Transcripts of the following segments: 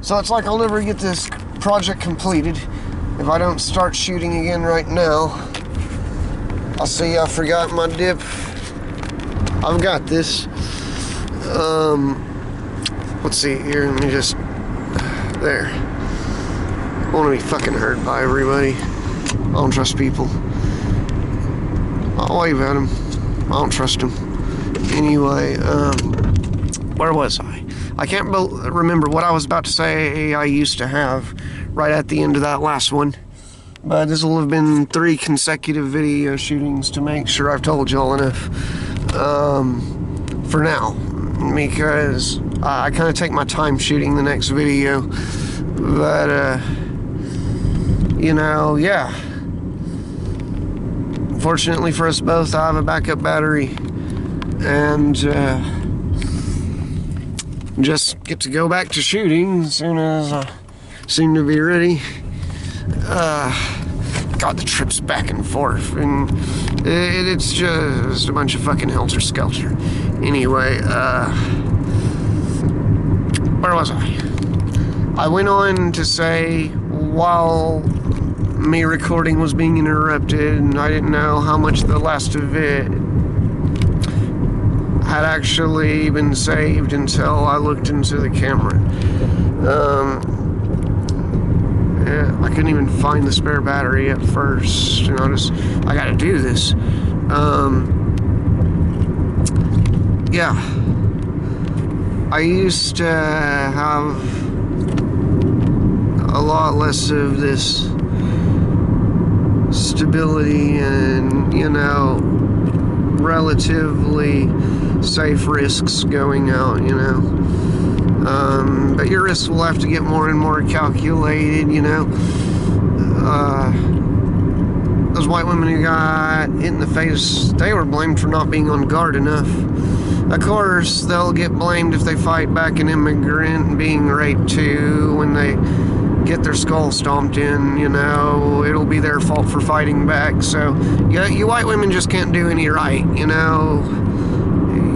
So it's like I'll never get this project completed if I don't start shooting again right now. I'll see, I forgot my dip. I've got this. Let's see here, let me just, there. I don't want to be fucking heard by everybody. I don't trust people. I'll wave at them. I don't trust them. Anyway, where was I? I can't remember what I was about to say I used to have right at the end of that last one. But this will have been 3 consecutive video shootings to make sure I've told y'all enough. For now. Because I kind of take my time shooting the next video. But, you know, yeah. Fortunately for us both, I have a backup battery. And, just get to go back to shooting as soon as I seem to be ready. God, the trips back and forth, and it's just a bunch of fucking helter-skelter. Anyway, where was I? I went on to say, while me recording was being interrupted, and I didn't know how much the last of it had actually been saved until I looked into the camera. Yeah, I couldn't even find the spare battery at first, you know, I gotta do this. Yeah. I used to have a lot less of this stability and, you know, relatively safe risks going out, you know. But your risks will have to get more and more calculated, you know. Those white women who got hit in the face, they were blamed for not being on guard enough. Of course, they'll get blamed if they fight back an immigrant being raped too, when they get their skull stomped in, you know. It'll be their fault for fighting back. So, yeah, you white women just can't do any right, you know.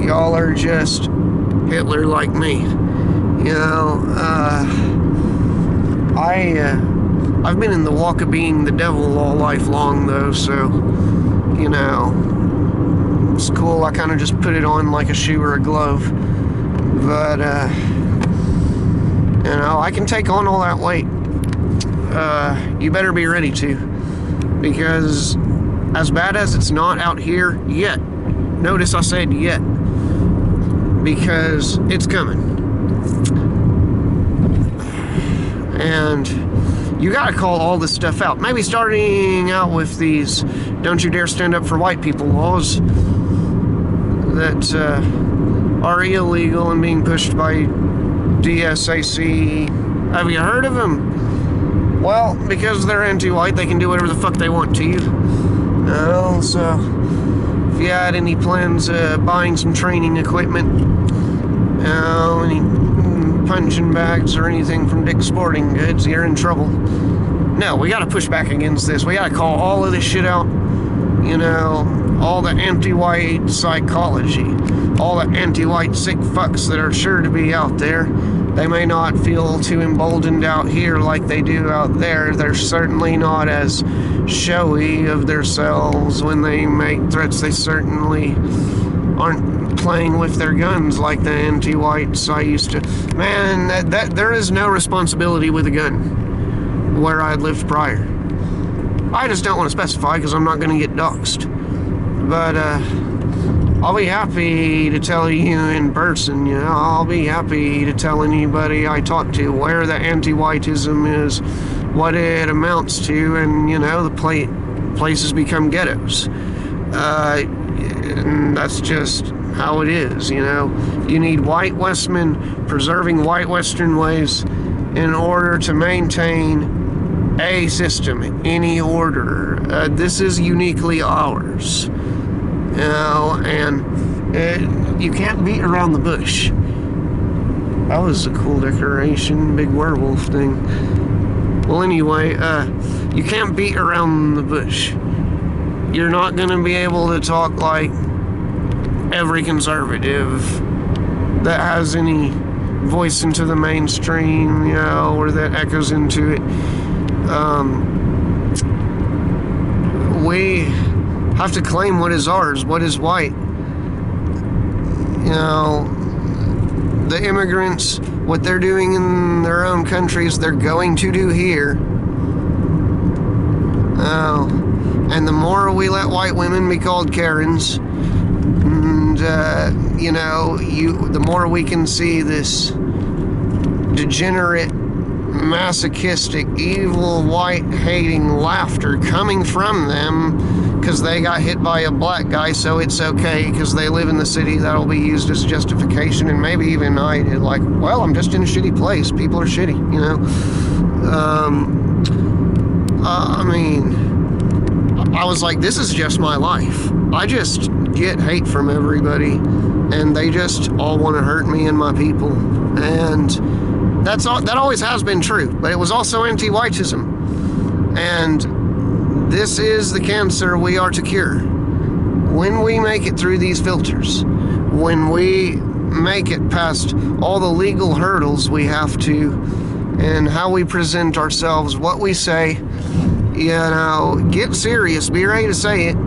Y'all are just Hitler like me. You know, I've been in the walk of being the devil all life long, though, so, you know, it's cool. I kind of just put it on like a shoe or a glove. But, you know, I can take on all that weight. You better be ready to. Because as bad as it's not out here yet, notice I said yet, because it's coming. And you gotta call all this stuff out. Maybe starting out with these don't you dare stand up for white people laws that are illegal and being pushed by DSAC. Have you heard of them? Well, because they're anti-white, they can do whatever the fuck they want to you. No, so if you had any plans of buying some training equipment, any punching bags or anything from Dick's Sporting Goods, you're in trouble. No, we gotta push back against this. We gotta call all of this shit out. You know, all the anti-white psychology, all the anti-white sick fucks that are sure to be out there. They may not feel too emboldened out here like they do out there. They're certainly not as showy of themselves when they make threats. They certainly aren't playing with their guns like the anti-whites I used to. Man, that there is no responsibility with a gun where I lived prior. I just don't want to specify because I'm not going to get doxxed. But I'll be happy to tell you in person, you know. I'll be happy to tell anybody I talk to where the anti-whiteism is, what it amounts to, and, you know, the places become ghettos. And that's just how it is, you know. You need white Westmen preserving white Western ways in order to maintain a system, any order. This is uniquely ours, you know, and you can't beat around the bush. That was a cool decoration, big werewolf thing. Well, anyway, you can't beat around the bush. You're not going to be able to talk like every conservative that has any voice into the mainstream, you know, or that echoes into it. We have to claim what is ours, what is white. You know, the immigrants, what they're doing in their own countries, they're going to do here. And the more we let white women be called Karens, and, you know, the more we can see this degenerate, masochistic, evil, white-hating laughter coming from them because they got hit by a black guy, so it's okay because they live in the city. That'll be used as justification, and maybe even I did, like, well, I'm just in a shitty place. People are shitty, you know? I mean, I was like, this is just my life. I just get hate from everybody, and they just all want to hurt me and my people. And that always has been true, but it was also anti-whiteism. And this is the cancer we are to cure. When we make it through these filters, when we make it past all the legal hurdles we have to, and how we present ourselves, what we say, you know, get serious, be ready to say it.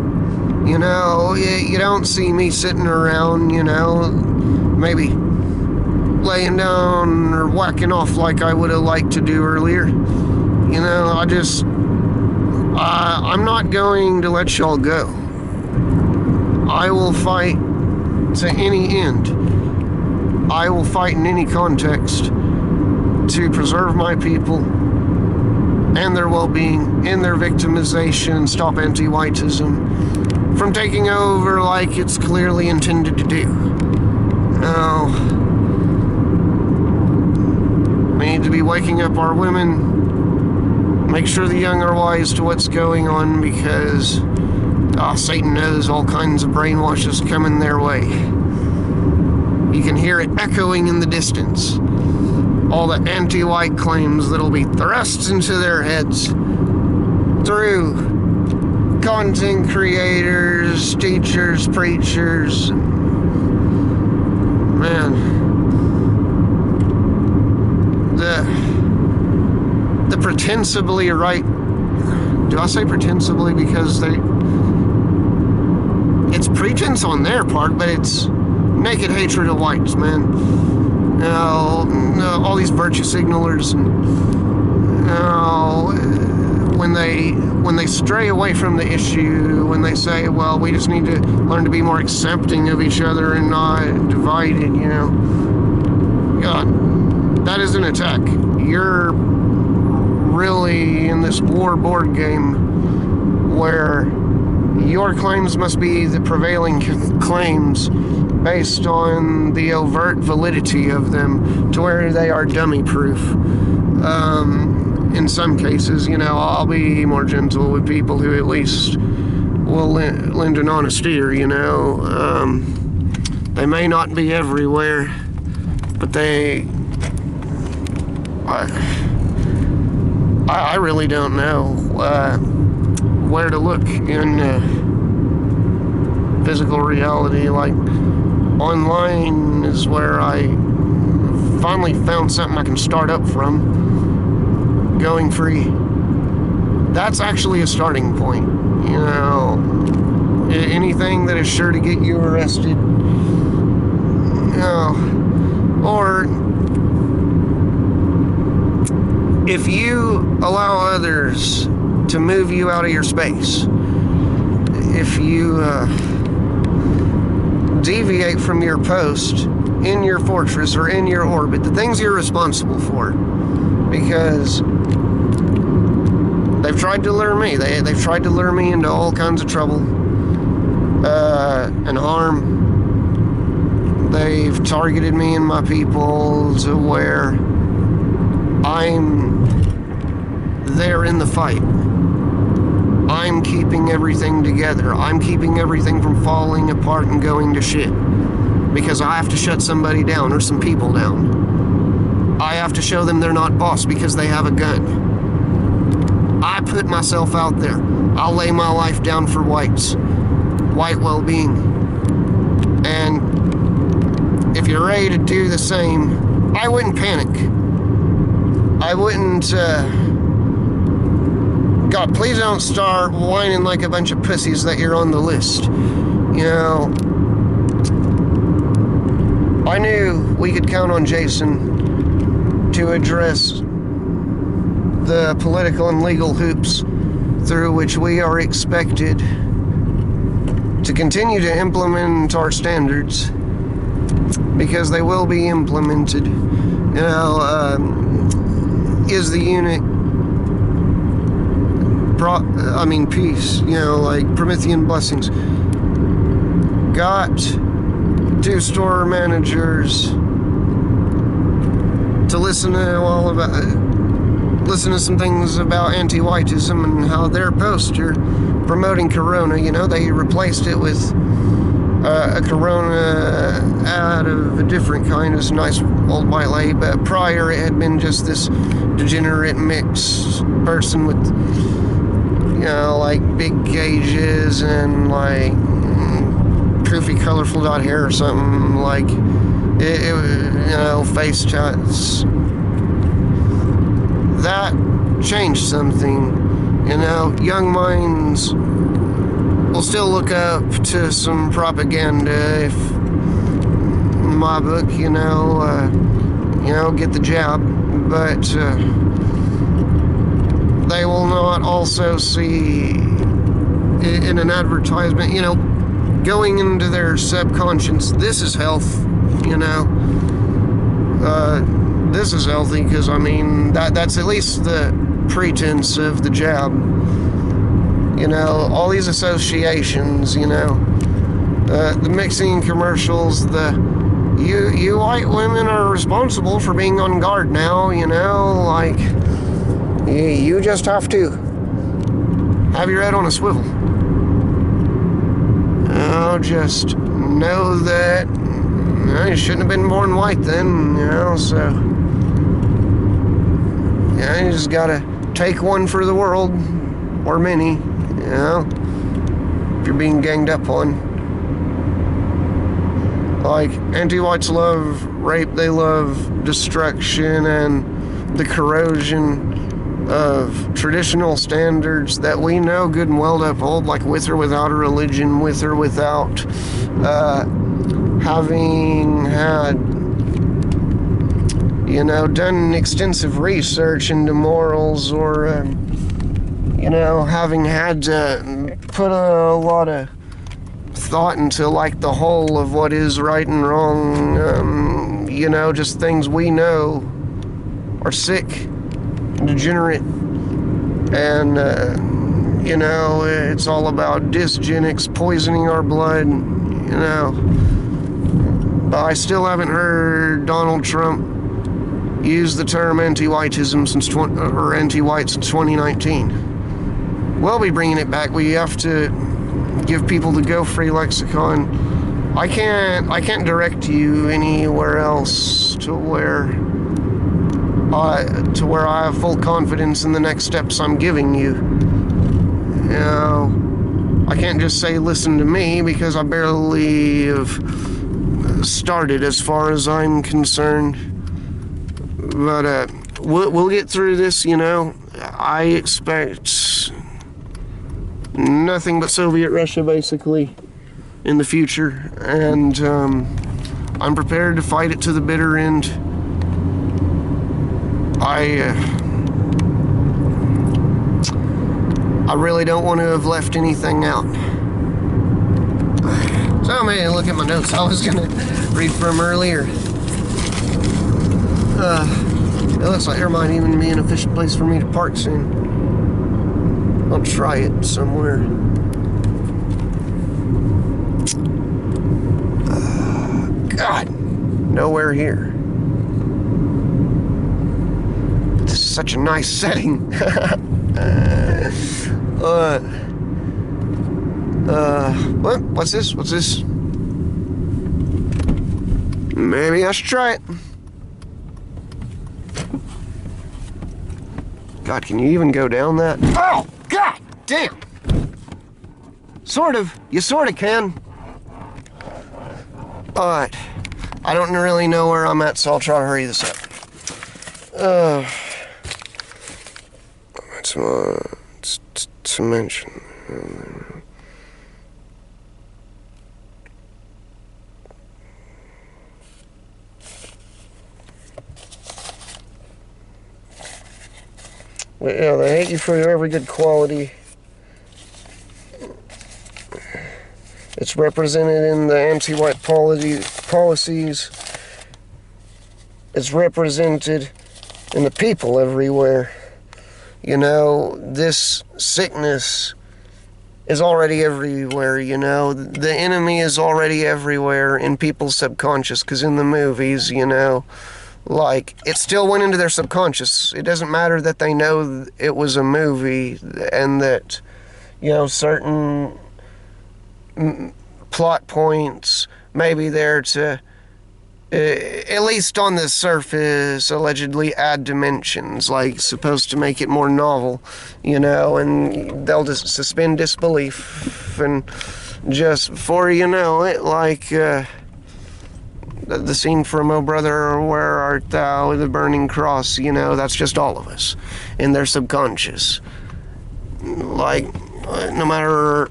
You know, you don't see me sitting around, you know, maybe laying down or whacking off like I would have liked to do earlier. You know, I'm not going to let y'all go. I will fight to any end. I will fight in any context to preserve my people and their well-being and their victimization and stop anti-whiteism from taking over like it's clearly intended to do. Now, we need to be waking up our women, make sure the young are wise to what's going on, because Satan knows all kinds of brainwashes coming their way. You can hear it echoing in the distance. All the anti-white claims that'll be thrust into their heads through content creators, teachers, preachers. Man, the pretensibly right, do I say pretensibly because it's pretense on their part, but it's naked hatred of whites, man. All these virtue signalers, and when they stray away from the issue, when they say, well, we just need to learn to be more accepting of each other and not divided, you know, God, that is an attack. You're really in this war board game where your claims must be the prevailing claims based on the overt validity of them, to where they are dummy-proof. In some cases, you know, I'll be more gentle with people who at least will lend an honest ear, you know. They may not be everywhere, but I really don't know where to look in physical reality. Like, online is where I finally found something I can start up from. Going free. That's actually a starting point. You know, anything that is sure to get you arrested. You know, or if you allow others to move you out of your space, if you deviate from your post in your fortress or in your orbit, the things you're responsible for, because they've tried to lure me. They've tried to lure me into all kinds of trouble and harm. They've targeted me and my people to where I'm there in the fight. I'm keeping everything together. I'm keeping everything from falling apart and going to shit. Because I have to shut somebody down or some people down. I have to show them they're not boss because they have a gun. I put myself out there. I'll lay my life down for whites. White well-being. And if you're ready to do the same, I wouldn't panic. I wouldn't, God, please don't start whining like a bunch of pussies that you're on the list. You know, I knew we could count on Jason to address the political and legal hoops through which we are expected to continue to implement our standards, because they will be implemented. You know, is the unit peace, you know, like Promethean blessings. Got 2 store managers to listen to some things about anti-whiteism and how their poster promoting Corona, you know, they replaced it with a Corona ad of a different kind. It's a nice old white lady, but prior it had been just this degenerate mixed person with, you know, like big gauges and like poofy colorful dot hair or something, like it you know, face tats. That changed something. You know, young minds will still look up to some propaganda if, in my book, you know, get the jab, but they will not also see in an advertisement, you know, going into their subconscious, this is health, you know, this is healthy, because I mean that's at least the pretense of the jab. You know, all these associations, you know, the mixing commercials, you white women are responsible for being on guard now, you know, like you just have to have your head on a swivel. Oh, just know that you shouldn't have been born white then, you know, so yeah, you just gotta take one for the world, or many, you know, if you're being ganged up on. Like, anti-whites love rape, they love destruction and the corrosion of traditional standards that we know good and well to uphold, like with or without a religion, with or without having had, you know, done extensive research into morals, or, you know, having had to put a lot of thought into, like, the whole of what is right and wrong, you know, just things we know are sick, degenerate, and, you know, it's all about dysgenics poisoning our blood, you know. But I still haven't heard Donald Trump use the term anti-whiteism or anti-white since 2019. We'll be bringing it back. We have to give people the Go Free lexicon. I can't direct you anywhere else to where I have full confidence in the next steps I'm giving you. You know, I can't just say listen to me, because I barely have started as far as I'm concerned. But we'll get through this, you know. I expect nothing but Soviet Russia, basically, in the future, and I'm prepared to fight it to the bitter end. I really don't want to have left anything out. So I'm going to look at my notes I was going to read from earlier. It looks like there might even be an efficient place for me to park soon. I'll try it somewhere. God, nowhere here. This is such a nice setting. What? What's this? What's this? Maybe I should try it. God, can you even go down that? Oh, God damn! Sort of. You sort of can. Alright. I don't really know where I'm at, so I'll try to hurry this up. To mention. Well, yeah, they hate you for your every good quality. It's represented in the anti-white policies. It's represented in the people everywhere. You know, this sickness is already everywhere, you know. The enemy is already everywhere in people's subconscious, because in the movies, you know, like, it still went into their subconscious. It doesn't matter that they know it was a movie and that, you know, certain plot points may be there to, at least on the surface, allegedly add dimensions, like supposed to make it more novel, you know, and they'll just suspend disbelief, and just before you know it, like the scene from Oh Brother, Where Art Thou, the burning cross, you know, that's just all of us in their subconscious. Like, no matter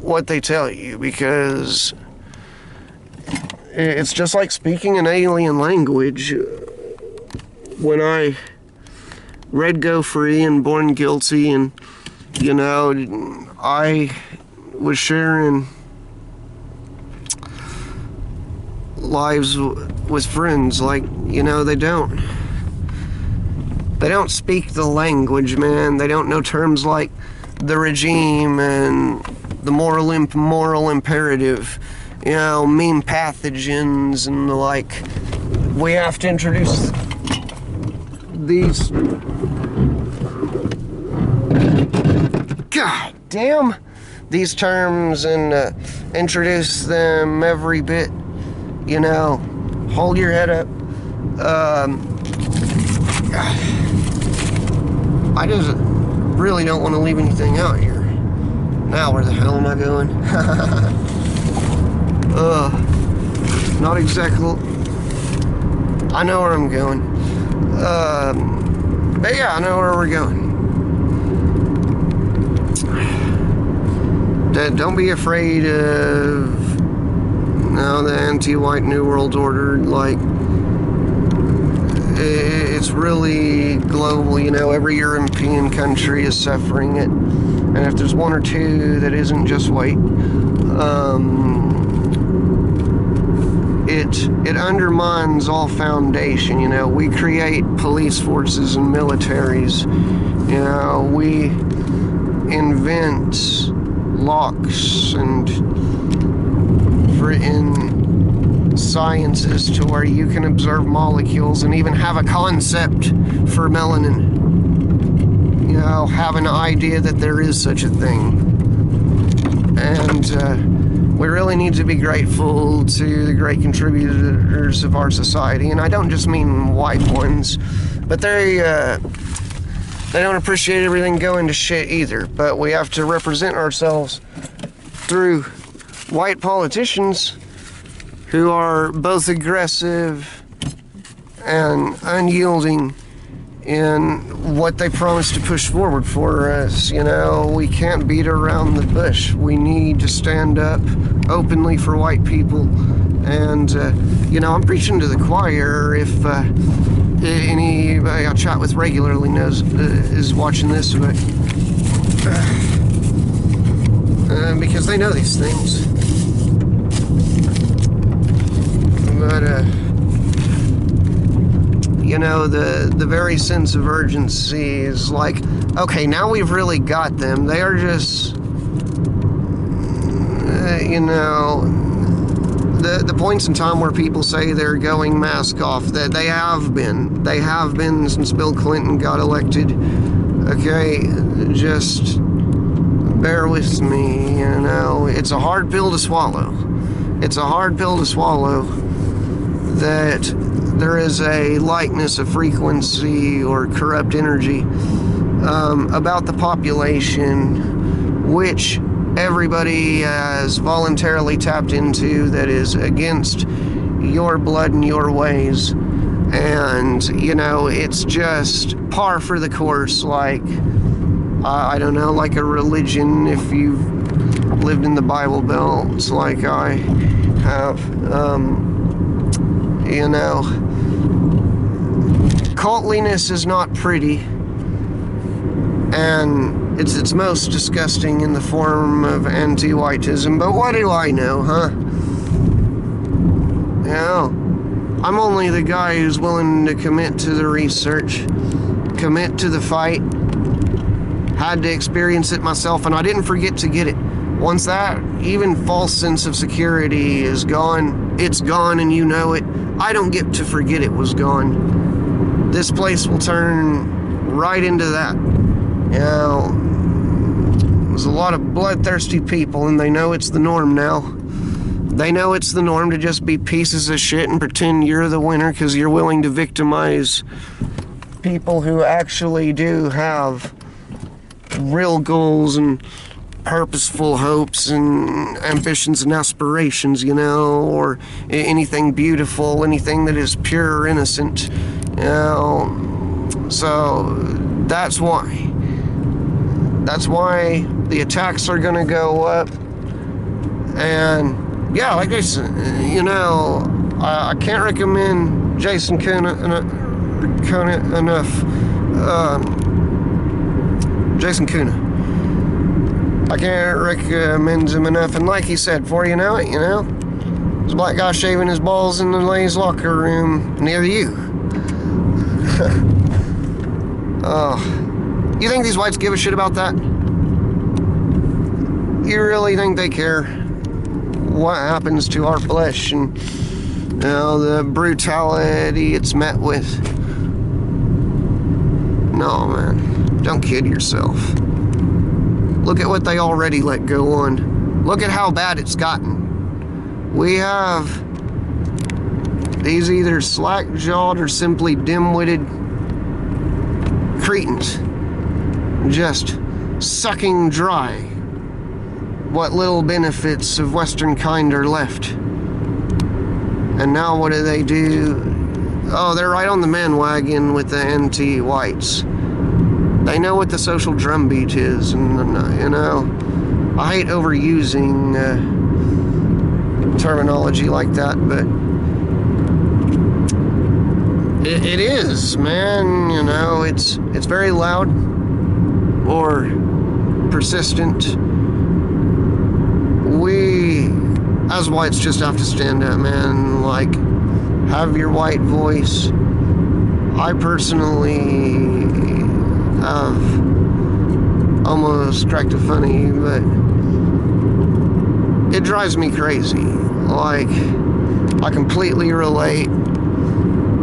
what they tell you, because it's just like speaking an alien language. When I read Go Free and Born Guilty, and, you know, I was sharing lives with friends, like, you know, they don't speak the language, man. They don't know terms like the regime and the moral imperative, you know, mean pathogens and the like. We have to introduce these, god damn, these terms and introduce them every bit, you know. Hold your head up. I just really don't want to leave anything out here. Now where the hell am I going? Not exactly. I know where I'm going. But yeah, I know where we're going. Don't be afraid of, no, the anti-white New World Order. Like, it's really global, you know. Every European country is suffering it. And if there's one or two that isn't, just wait. It undermines all foundation, you know. We create police forces and militaries, you know. We invent locks and in sciences to where you can observe molecules and even have a concept for melanin. You know, have an idea that there is such a thing. And we really need to be grateful to the great contributors of our society. And I don't just mean white ones, but they don't appreciate everything going to shit either. But we have to represent ourselves through white politicians who are both aggressive and unyielding in what they promise to push forward for us. You know, we can't beat around the bush. We need to stand up openly for white people. And, you know, I'm preaching to the choir. If anybody I chat with regularly knows is watching this, but because they know these things. But, you know, the very sense of urgency is like, okay, now we've really got them. They are just, you know, the points in time where people say they're going mask off, that they have been since Bill Clinton got elected. Okay, just bear with me, you know. It's a hard pill to swallow. It's a hard pill to swallow that there is a likeness, a frequency, or corrupt energy about the population, which everybody has voluntarily tapped into, that is against your blood and your ways. And, you know, it's just par for the course, like, I don't know, like a religion, if you've lived in the Bible Belt, like I have. You know, cultliness is not pretty, and it's most disgusting in the form of anti-whiteism, but what do I know, huh? You know, I'm only the guy who's willing to commit to the research, commit to the fight. Had to experience it myself, and I didn't forget to get it. Once that even false sense of security is gone, it's gone and you know it. I don't get to forget it was gone. This place will turn right into that. You know, there's a lot of bloodthirsty people, and they know it's the norm now. They know it's the norm to just be pieces of shit and pretend you're the winner because you're willing to victimize people who actually do have real goals and purposeful hopes and ambitions and aspirations, you know, or anything beautiful, anything that is pure or innocent, you know. So that's why the attacks are gonna go up. And yeah, like I said, you know, I can't recommend Jason Kuna enough. Jason Kuna. I can't recommend him enough. And like he said, before you know it, you know, there's a black guy shaving his balls in the ladies' locker room near you. Oh, you think these whites give a shit about that? You really think they care what happens to our flesh and, you know, the brutality it's met with? No, man. Don't kid yourself. Look at what they already let go on. Look at how bad it's gotten. We have these either slack-jawed or simply dim-witted cretins just sucking dry what little benefits of Western kind are left. And now what do? Oh, they're right on the bandwagon with the anti-whites. They know what the social drumbeat is, and, you know, I hate overusing terminology like that, but it is, man, you know, it's very loud or persistent. We, as whites, just have to stand up, man, like, have your white voice. I personally have almost cracked a funny, but it drives me crazy. Like, I completely relate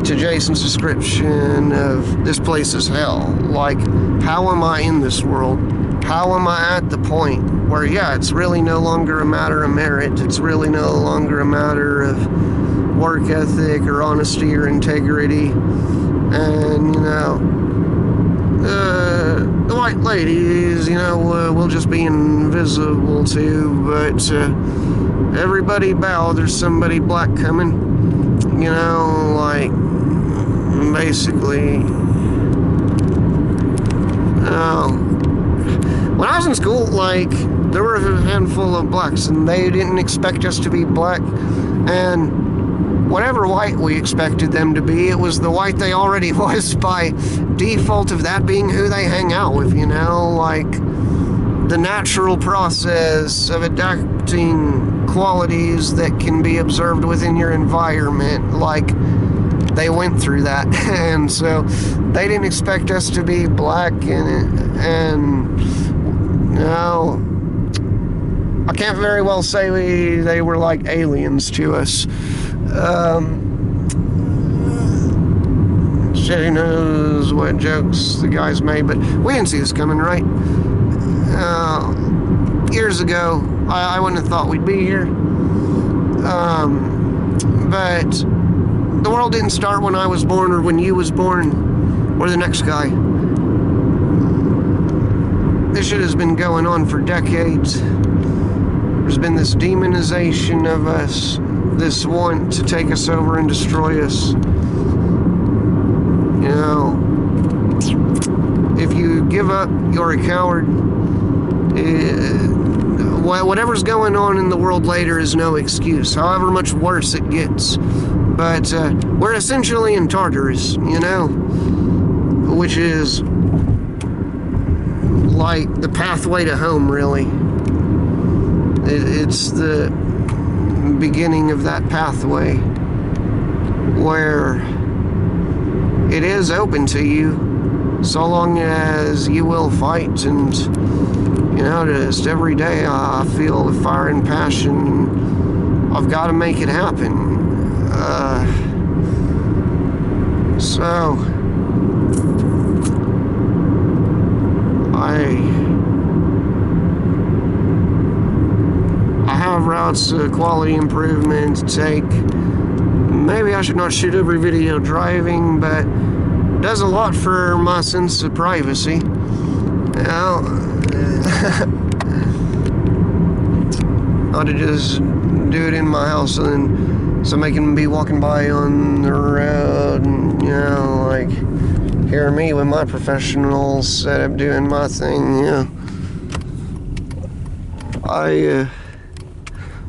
to Jason's description of this place is hell. Like, how am I in this world? How am I at the point where, yeah, it's really no longer a matter of merit, it's really no longer a matter of work ethic or honesty or integrity, and, you know, the white ladies, you know, will just be invisible too, but everybody bow, there's somebody black coming, you know, like, basically. When I was in school, like, there were a handful of blacks, and they didn't expect us to be black, and whatever white we expected them to be, it was the white they already was by default of that being who they hang out with, you know, like the natural process of adapting qualities that can be observed within your environment, like they went through that, and so they didn't expect us to be black, and no, I can't very well say they were like aliens to us. Who knows what jokes the guys made, but we didn't see this coming, right? Years ago, I wouldn't have thought we'd be here. But the world didn't start when I was born or when you was born or the next guy. This shit has been going on for decades. There's been this demonization of us this want to take us over and destroy us. You know, if you give up, you're a coward. Whatever's going on in the world later is no excuse, however much worse it gets. But we're essentially in Tartarus, you know, which is like the pathway to home, really. It's the beginning of that pathway where it is open to you, so long as you will fight. And you know, just every day I feel the fire and passion. I've got to make it happen. So I have routes to quality improvement to take. Maybe I should not shoot every video driving, but it does a lot for my sense of privacy. You know, I ought to just do it in my house, and somebody can be walking by on the road and, you know, like, hear me with my professional setup doing my thing, you know.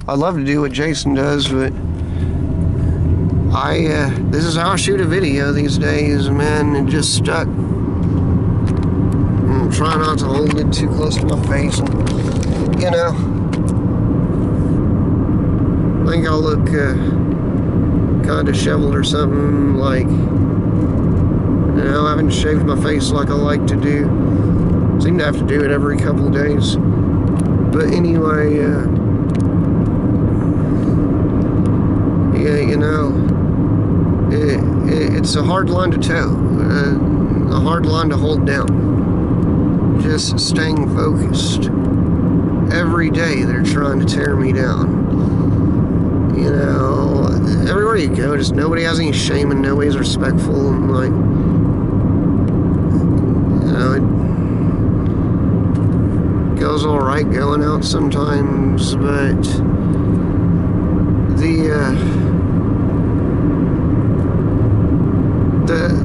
I'd love to do what Jason does, but this is how I shoot a video these days, man. It just stuck. I'm trying not to hold it too close to my face, and, you know, I think I'll look kind of disheveled or something, like, you know, I haven't shaved my face like I like to do. Seem to have to do it every couple of days. But anyway, yeah, you know, it's a hard line to toe, a hard line to hold down. Just staying focused. Every day they're trying to tear me down. You know, everywhere you go, just nobody has any shame and nobody's respectful, and like, you know, it goes alright going out sometimes, but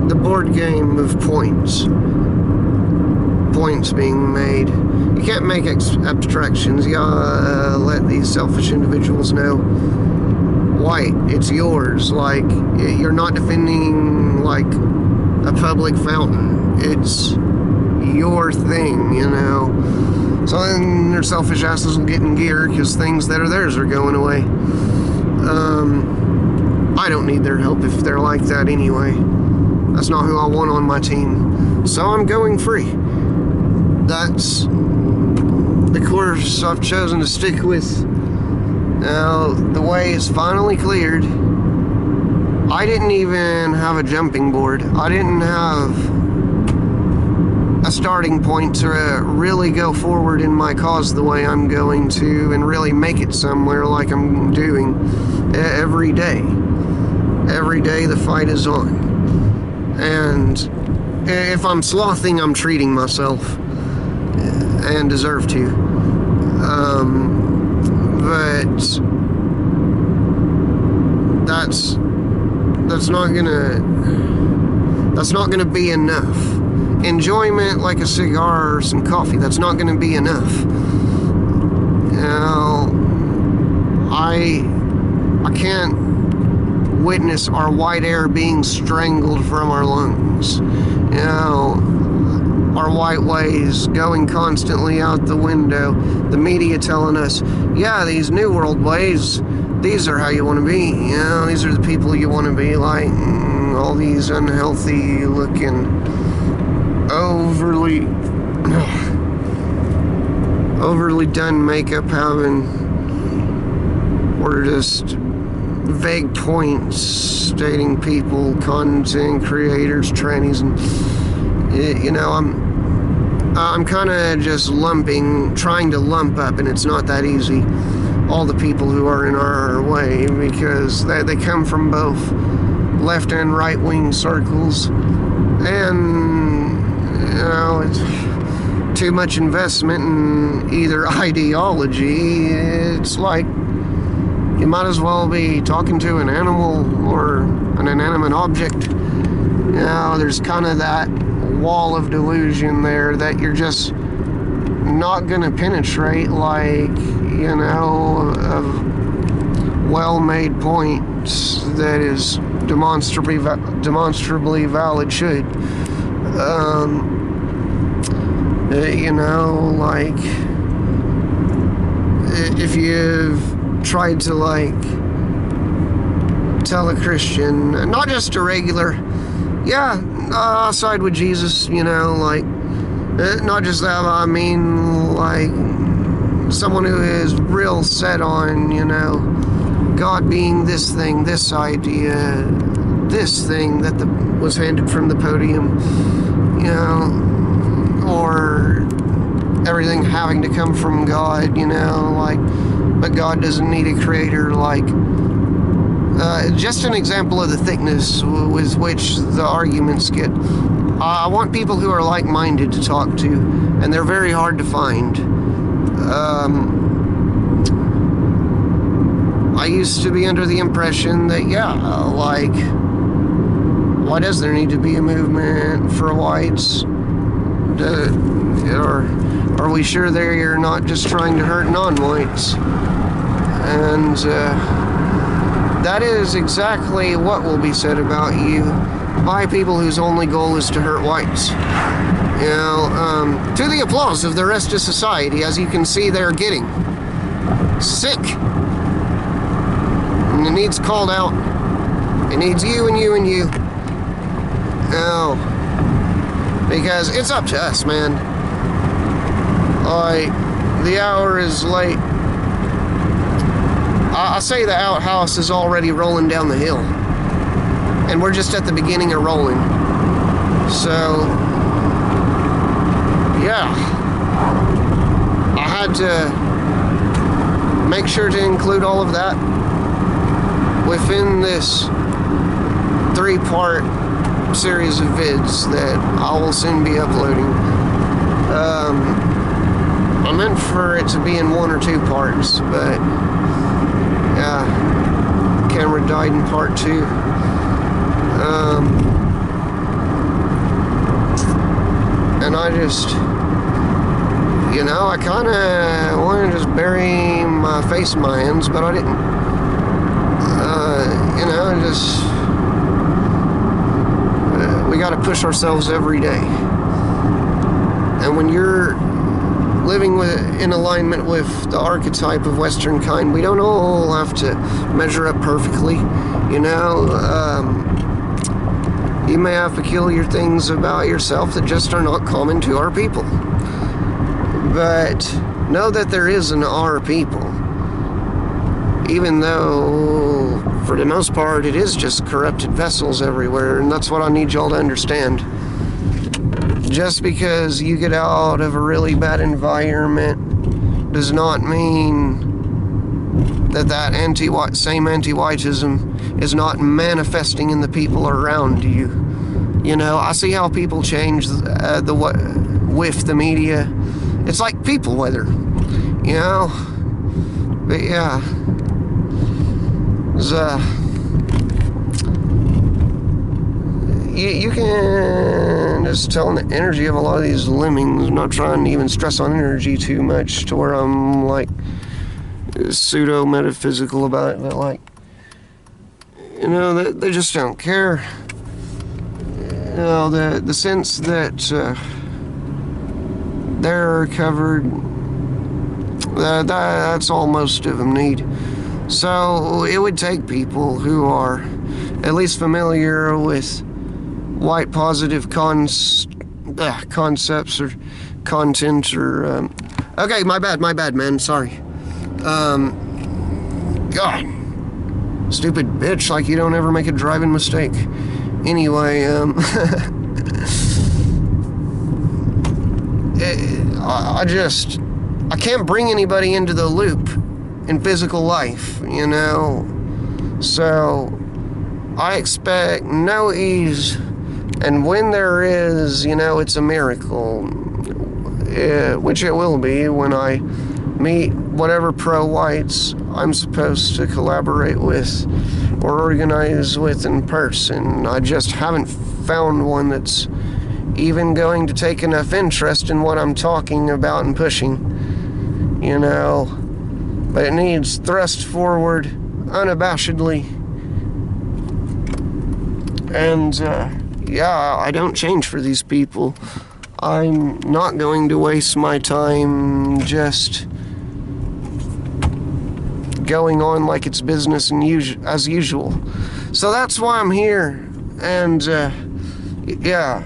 the board game of points being made, you can't make abstractions. You gotta let these selfish individuals know, white, it's yours. Like, you're not defending like a public fountain, it's your thing, you know. So then their selfish asses will get in gear because things that are theirs are going away. I don't need their help if they're like that anyway. That's not who I want on my team. So I'm going free. That's the course I've chosen to stick with. Now, the way is finally cleared. I didn't even have a jumping board. I didn't have a starting point to really go forward in my cause the way I'm going to, and really make it somewhere like I'm doing every day. Every day the fight is on. And if I'm slothing, I'm treating myself, and deserve to. But that's not gonna be enough. Enjoyment like a cigar or some coffee, that's not gonna be enough. Now, I can't witness our white air being strangled from our lungs. You know, our white ways going constantly out the window. The media telling us, yeah, these new world ways, these are how you want to be. You know, these are the people you want to be like. All these unhealthy looking, overly done makeup having, or just vague points stating people, content creators, trannies, and, you know, I'm kind of just trying to lump up, and it's not that easy, all the people who are in our way, because they come from both left and right wing circles, and, you know, it's too much investment in either ideology. It's like you might as well be talking to an animal or an inanimate object. You know, there's kind of that wall of delusion there that you're just not going to penetrate, like, you know, a well-made point that is demonstrably valid should. You know, like, if you've tried to, like, tell a Christian, not just a regular, yeah, I'll side with Jesus, you know, like, not just that, I mean, like, someone who is real set on, you know, God being this thing, this idea, this thing that was handed from the podium, you know, or everything having to come from God, you know, like, but God doesn't need a creator, like, just an example of the thickness with which the arguments get. I want people who are like-minded to talk to, and they're very hard to find. I used to be under the impression that, yeah, like, why does there need to be a movement for whites? Or are we sure they're not just trying to hurt non-whites? And that is exactly what will be said about you by people whose only goal is to hurt whites. You know, to the applause of the rest of society, as you can see, they're getting sick. And it needs called out. It needs you and you and you. Oh, because it's up to us, man. Like, the hour is late. I say the outhouse is already rolling down the hill. And we're just at the beginning of rolling. So, yeah. I had to make sure to include all of that within this 3-part series of vids that I will soon be uploading. I meant for it to be in 1 or 2 parts, but yeah, camera died in part 2. And I just, you know, I kind of wanted to just bury my face in my hands, but I didn't. You know, just, we got to push ourselves every day. And when you're living in alignment with the archetype of Western kind, we don't all have to measure up perfectly, you know. You may have peculiar things about yourself that just are not common to our people. But know that there is an our people. Even though, for the most part, it is just corrupted vessels everywhere, and that's what I need y'all to understand. Just because you get out of a really bad environment does not mean that same anti-whiteism is not manifesting in the people around you. You know, I see how people change with the media. It's like people weather, you know. But yeah, you can just tell the energy of a lot of these lemmings. I'm not trying to even stress on energy too much to where I'm like pseudo-metaphysical about it, but like, you know, they just don't care. You know, the sense that they're covered, that's all most of them need. So it would take people who are at least familiar with white positive concepts or content or okay, my bad, man, sorry. God, stupid bitch, like you don't ever make a driving mistake. Anyway, I can't bring anybody into the loop in physical life, you know, so I expect no ease, and when there is, you know, it's a miracle, which it will be when I meet whatever pro-whites I'm supposed to collaborate with or organize with in person. I just haven't found one that's even going to take enough interest in what I'm talking about and pushing, you know. But it needs thrust forward unabashedly. And, yeah, I don't change for these people. I'm not going to waste my time just going on like it's business and as usual. So that's why I'm here. And, yeah,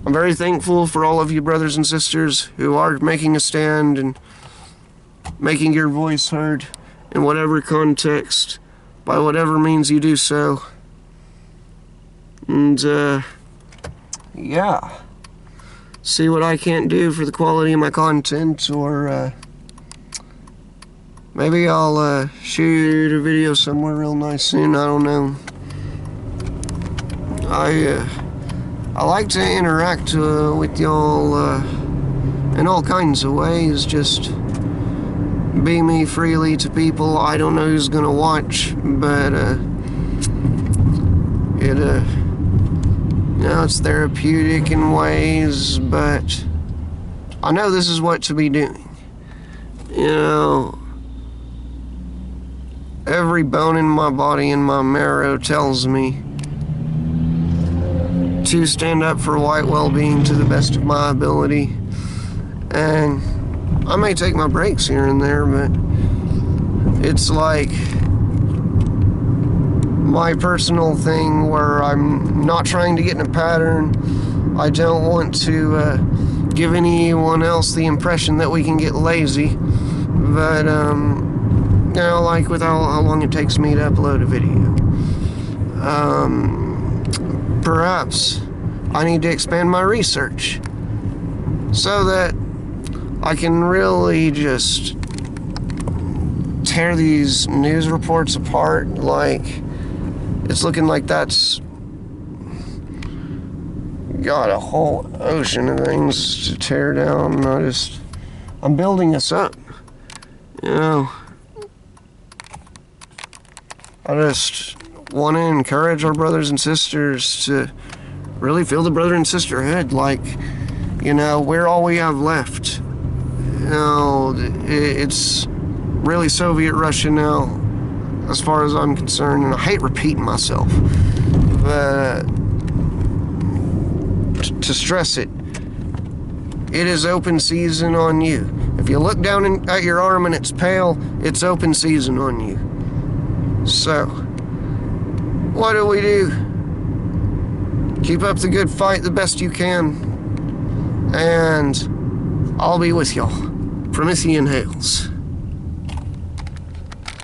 I'm very thankful for all of you brothers and sisters who are making a stand and making your voice heard in whatever context, by whatever means you do so. And, yeah. See what I can't do for the quality of my content, or, maybe I'll, shoot a video somewhere real nice soon, I don't know. I like to interact, with y'all, in all kinds of ways, just be me freely to people. I don't know who's gonna watch, but, you know, it's therapeutic in ways, but I know this is what to be doing. You know, every bone in my body and my marrow tells me to stand up for white well-being to the best of my ability. And I may take my breaks here and there, but it's like my personal thing where I'm not trying to get in a pattern. I don't want to give anyone else the impression that we can get lazy. But, you know, like with how long it takes me to upload a video. Perhaps I need to expand my research so that I can really just tear these news reports apart. Like, it's looking like that's got a whole ocean of things to tear down. I'm building this up, you know. I just want to encourage our brothers and sisters to really feel the brother and sisterhood. Like, you know, we're all we have left. You know, it's really Soviet Russia now, as far as I'm concerned, and I hate repeating myself, but to stress it, it is open season on you. If you look down at your arm and it's pale, it's open season on you. So, what do we do? Keep up the good fight the best you can, and I'll be with y'all. Promethean Hails.